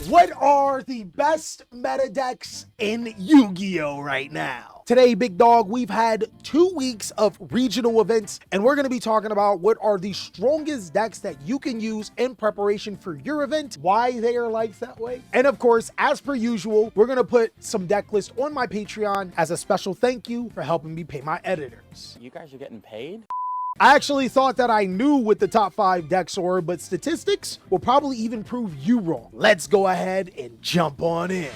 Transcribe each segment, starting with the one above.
What are the best meta decks in Yu-Gi-Oh right now? Today, big dog, we've had 2 weeks of regional events, and we're going to be talking about what are the strongest decks that you can use in preparation for your event, why they are liked that way. And of course, as per usual, we're going to put some deck list on my Patreon as a special thank you for helping me pay my editors. You guys are getting paid? I actually thought that I knew what the top 5 decks were, but statistics will probably even prove you wrong. Let's go ahead and jump on in.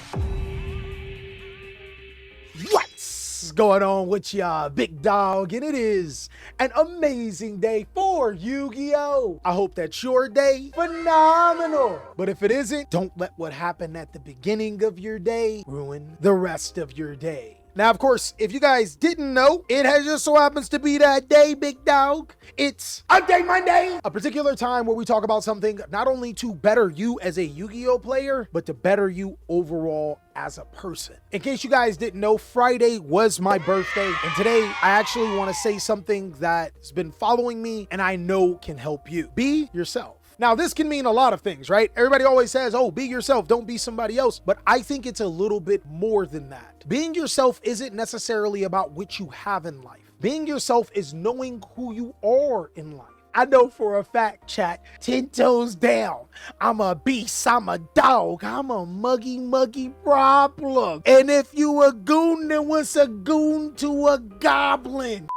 What's going on with y'all, big dog? And it is an amazing day for Yu-Gi-Oh! I hope that's your day phenomenal. But if it isn't, don't let what happened at the beginning of your day ruin the rest of your day. Now, of course, if you guys didn't know, it has just so happens to be that day, big dog. It's Update Monday, a particular time where we talk about something not only to better you as a Yu-Gi-Oh player, but to better you overall as a person. In case you guys didn't know, Friday was my birthday, and today I actually want to say something that's been following me and I know can help you. Be yourself. Now, this can mean a lot of things, right? Everybody always says, oh, be yourself, don't be somebody else. But I think it's a little bit more than that. Being yourself isn't necessarily about what you have in life. Being yourself is knowing who you are in life. I know for a fact, chat, 10 toes down. I'm a beast, I'm a dog, I'm a muggy problem. And if you a goon, then what's a goon to a goblin?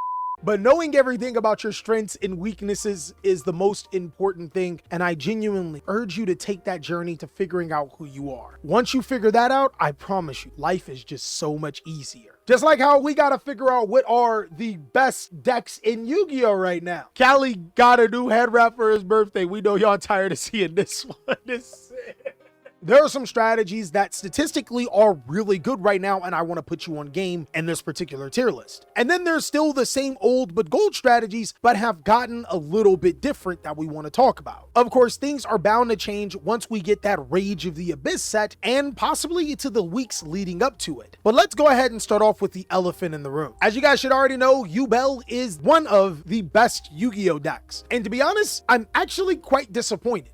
But knowing everything about your strengths and weaknesses is the most important thing, and I genuinely urge you to take that journey to figuring out who you are. Once you figure that out, I promise you, life is just so much easier. Just like how we gotta figure out what are the best decks in Yu-Gi-Oh right now. Cali got a new head wrap for his birthday. We know y'all tired of seeing this one. There are some strategies that statistically are really good right now, and I want to put you on game in this particular tier list. And then there's still the same old but gold strategies, but have gotten a little bit different that we want to talk about. Of course, things are bound to change once we get that Rage of the Abyss set, and possibly into the weeks leading up to it. But let's go ahead and start off with the elephant in the room. As you guys should already know, Yubel is one of the best Yu-Gi-Oh decks. And to be honest, I'm actually quite disappointed.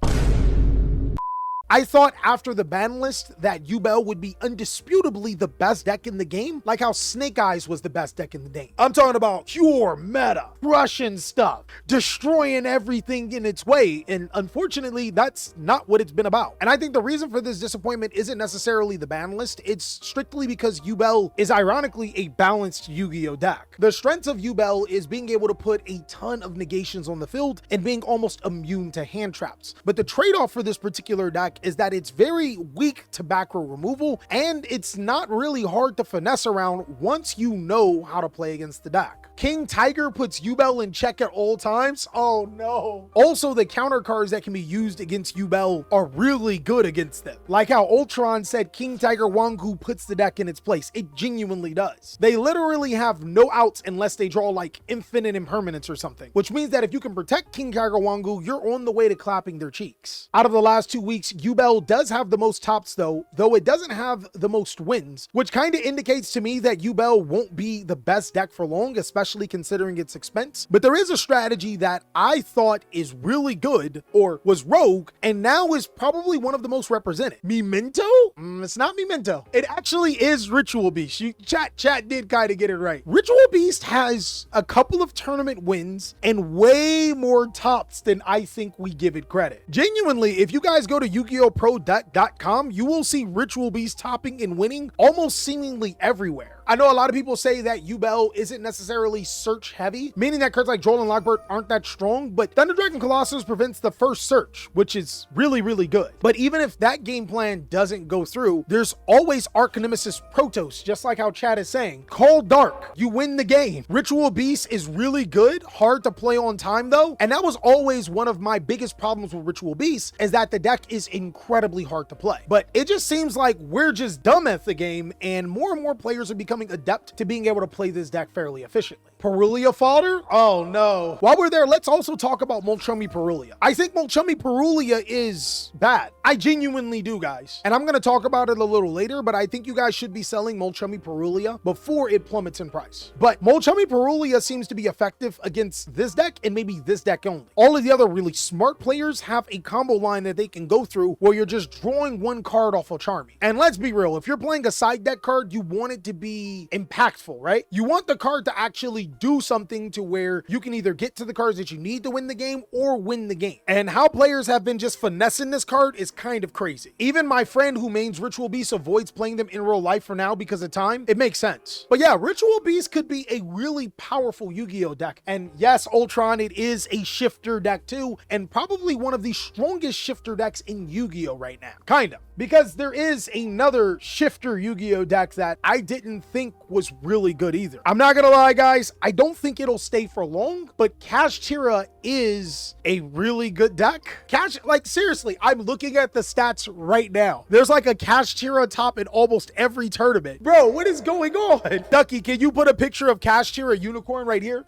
I thought after the ban list that Yubel would be undisputably the best deck in the game, like how Snake Eyes was the best deck in the game. I'm talking about pure meta, crushing stuff, destroying everything in its way, and unfortunately, that's not what it's been about. And I think the reason for this disappointment isn't necessarily the ban list, it's strictly because Yubel is ironically a balanced Yu-Gi-Oh deck. The strength of Yubel is being able to put a ton of negations on the field and being almost immune to hand traps. But the trade-off for this particular deck is that it's very weak to back row removal, and it's not really hard to finesse around once you know how to play against the deck. King Tiger puts Yubel in check at all times. Oh no. Also, the counter cards that can be used against Yubel are really good against them. Like how Ultron said King Tiger Wangu puts the deck in its place. It genuinely does. They literally have no outs unless they draw like infinite impermanence or something, which means that if you can protect King Tiger Wangu, you're on the way to clapping their cheeks. Out of the last 2 weeks, Yubel does have the most tops though it doesn't have the most wins, which kind of indicates to me that Yubel won't be the best deck for long, especially considering its expense. But there is a strategy that I thought is really good, or was rogue, and now is probably one of the most represented. Memento? It's not Memento. It actually is Ritual Beast. Chat did kind of get it right. Ritual Beast has a couple of tournament wins and way more tops than I think we give it credit. Genuinely, if you guys go to YugiOhPro.com, you will see Ritual Beast topping and winning almost seemingly everywhere. I know a lot of people say that Yubel isn't necessarily search heavy, meaning that cards like Droll and Lockbird aren't that strong, but Thunder Dragon Colossus prevents the first search, which is really, really good. But even if that game plan doesn't go through, there's always Archnemesis Protos, just like how Chad is saying. Call Dark, you win the game. Ritual Beast is really good, hard to play on time though, and that was always one of my biggest problems with Ritual Beast, is that the deck is incredibly hard to play. But it just seems like we're just dumb at the game, and more players are becoming adept to being able to play this deck fairly efficiently. Parulia fodder? Oh no. While we're there, let's also talk about Molchumi Parulia. I think Molchumi Parulia is bad. I genuinely do, guys. And I'm going to talk about it a little later, but I think you guys should be selling Molchumi Parulia before it plummets in price. But Molchumi Parulia seems to be effective against this deck and maybe this deck only. All of the other really smart players have a combo line that they can go through where you're just drawing one card off of Charmy. And let's be real, if you're playing a side deck card, you want it to be impactful, right? You want the card to actually do something to where you can either get to the cards that you need to win the game or win the game. And how players have been just finessing this card is kind of crazy. Even my friend who mains Ritual Beast avoids playing them in real life for now because of time. It makes sense. But yeah, Ritual Beast could be a really powerful Yu-Gi-Oh deck. And yes, Ultron, it is a shifter deck too, and probably one of the strongest shifter decks in Yu-Gi-Oh right now. Kind of. Because there is another shifter Yu-Gi-Oh deck that I didn't think was really good either. I'm not gonna lie, guys, I don't think it'll stay for long, but Kashtira is a really good deck. Like seriously, I'm looking at the stats right now. There's like a Kashtira top in almost every tournament. Bro, what is going on? Ducky, can you put a picture of Kashtira Unicorn right here?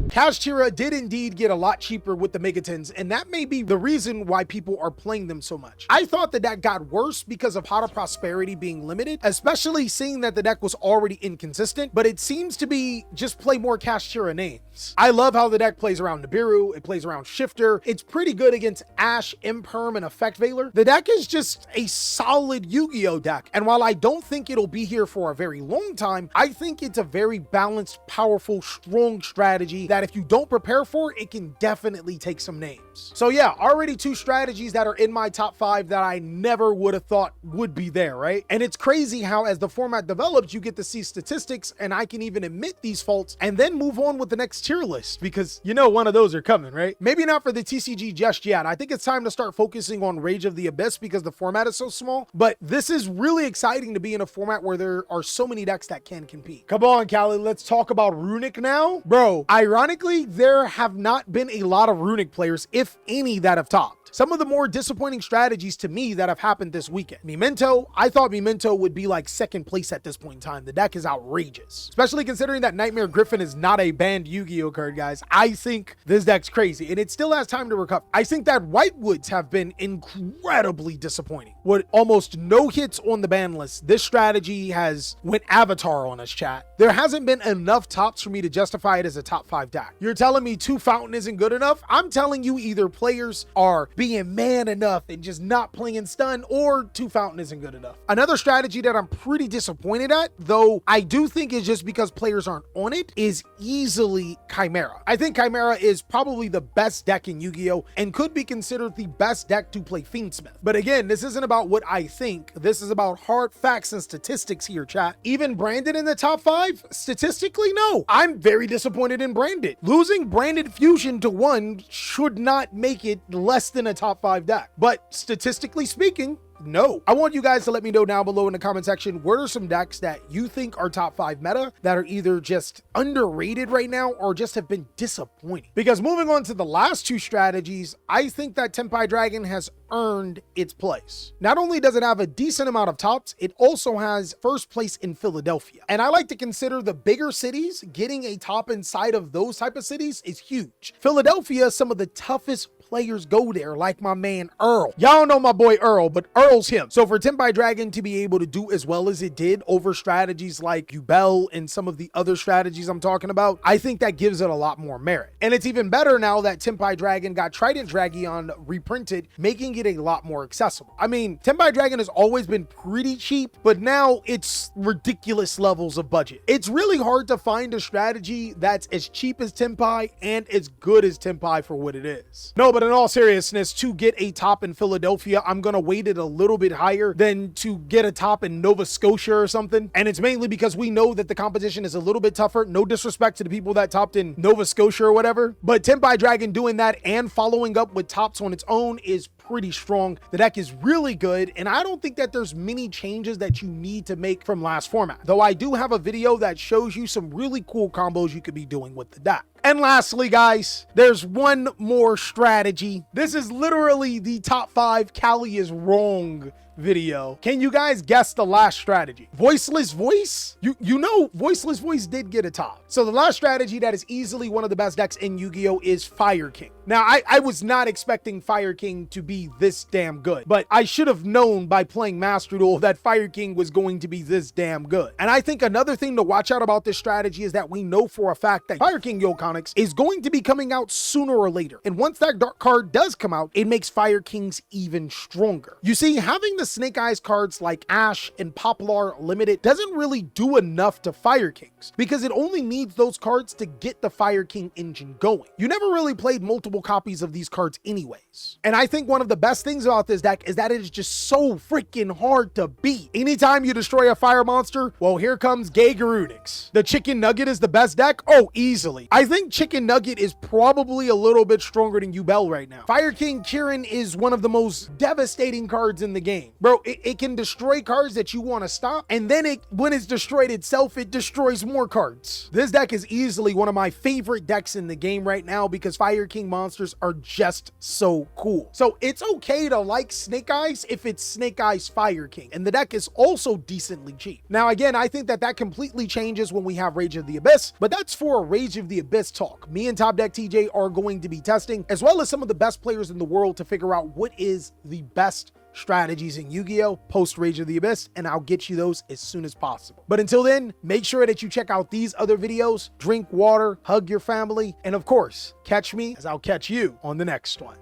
Kashtira did indeed get a lot cheaper with the Megatons, and that may be the reason why people are playing them so much. I thought that deck got worse because of Pot of Prosperity being limited, especially seeing that the deck was already inconsistent, but it seems to be just play more Kashtira names. I love how the deck plays around Nibiru, it plays around Shifter, it's pretty good against Ash, Imperm, and Effect Veiler. The deck is just a solid Yu-Gi-Oh deck, and while I don't think it'll be here for a very long time, I think it's a very balanced, powerful, strong strategy that if you don't prepare for, it can definitely take some names. So yeah, already two strategies that are in my top 5 that I never would have thought would be there, right? And it's crazy how as the format develops, you get to see statistics, and I can even admit these faults and then move on with the next tier list, because you know one of those are coming, right? Maybe not for the TCG just yet. I think it's time to start focusing on Rage of the Abyss because the format is so small, but this is really exciting to be in a format where there are so many decks that can compete. Come on, Callie, let's talk about Runic now. Bro, ironically, there have not been a lot of Runic players, if any, that have topped. Some of the more disappointing strategies to me that have happened this weekend. Memento, I thought Memento would be like second place at this point in time. The deck is outrageous, especially considering that Nightmare Griffin is not a banned Yu-Gi-Oh card, guys. I think this deck's crazy, and it still has time to recover. I think that Whitewoods have been incredibly disappointing. With almost no hits on the ban list, this strategy has went Avatar on us, chat. There hasn't been enough tops for me to justify it as a top 5 deck. You're telling me 2 Fountain isn't good enough? I'm telling you either players are being man enough and just not playing stun, or 2 Fountain isn't good enough. Another strategy that I'm pretty disappointed at, though I do think is just because players aren't on it, is easily Chimera. I think Chimera is probably the best deck in Yu-Gi-Oh and could be considered the best deck to play Fiendsmith. But again, this isn't about what I think. This is about hard facts and statistics here, chat. Even Branded in the top 5? Statistically, no. I'm very disappointed in Branded. Losing Branded Fusion to 1 should not make it less than a top 5 deck, but statistically speaking, no. I want you guys to let me know down below in the comment section, what are some decks that you think are top 5 meta that are either just underrated right now or just have been disappointing? Because moving on to the last 2 strategies, I think that Tenpai Dragon has earned its place. Not only does it have a decent amount of tops, it also has first place in Philadelphia. And I like to consider the bigger cities, getting a top inside of those type of cities is huge. Philadelphia, some of the toughest players go there, like my man Earl. Y'all know my boy Earl, but Earl's him. So for Tenpai Dragon to be able to do as well as it did over strategies like Yubel and some of the other strategies I'm talking about, I think that gives it a lot more merit. And it's even better now that Tenpai Dragon got Trident Dragon reprinted, making it a lot more accessible. I mean, Tenpai Dragon has always been pretty cheap, but now it's ridiculous levels of budget. It's really hard to find a strategy that's as cheap as Tenpai and as good as Tenpai for what it is. No, but in all seriousness, to get a top in Philadelphia, I'm gonna weight it a little bit higher than to get a top in Nova Scotia or something. And it's mainly because we know that the competition is a little bit tougher. No disrespect to the people that topped in Nova Scotia or whatever, but Tenpai Dragon doing that and following up with tops on its own is pretty strong. The deck is really good, and I don't think that there's many changes that you need to make from last format, though I do have a video that shows you some really cool combos you could be doing with the deck. And lastly, guys, there's one more strategy. This is literally the top 5 Cali is wrong video. Can you guys guess the last strategy? Voiceless voice? You know voiceless voice did get a top. So the last strategy that is easily one of the best decks in Yu-Gi-Oh is Fire King. Now, I was not expecting Fire King to be this damn good, but I should have known by playing Master Duel that Fire King was going to be this damn good. And I think another thing to watch out about this strategy is that we know for a fact that Fire King Yoconics is going to be coming out sooner or later. And once that dark card does come out, it makes Fire Kings even stronger. You see, having the Snake Eyes cards like Ash and Poplar Limited doesn't really do enough to Fire Kings because it only needs those cards to get the Fire King engine going. You never really played multiple copies of these cards anyways. And I think one of the best things about this deck is that it is just so freaking hard to beat. Anytime you destroy a fire monster, well, here comes Gay Garunix. The Chicken Nugget is the best deck? Oh, easily. I think Chicken Nugget is probably a little bit stronger than Yubel right now. Fire King Kirin is one of the most devastating cards in the game. Bro, it can destroy cards that you want to stop, and then when it's destroyed itself, it destroys more cards. This deck is easily one of my favorite decks in the game right now because Fire King monsters are just so cool. So it's okay to like Snake Eyes if it's Snake Eyes Fire King, and the deck is also decently cheap. Now, again, I think that completely changes when we have Rage of the Abyss, but that's for a Rage of the Abyss talk. Me and Top Deck TJ are going to be testing, as well as some of the best players in the world, to figure out what is the best strategies in Yu-Gi-Oh post Rage of the Abyss, and I'll get you those as soon as possible. But until then, make sure that you check out these other videos, drink water, hug your family, and of course, catch me as I'll catch you on the next one.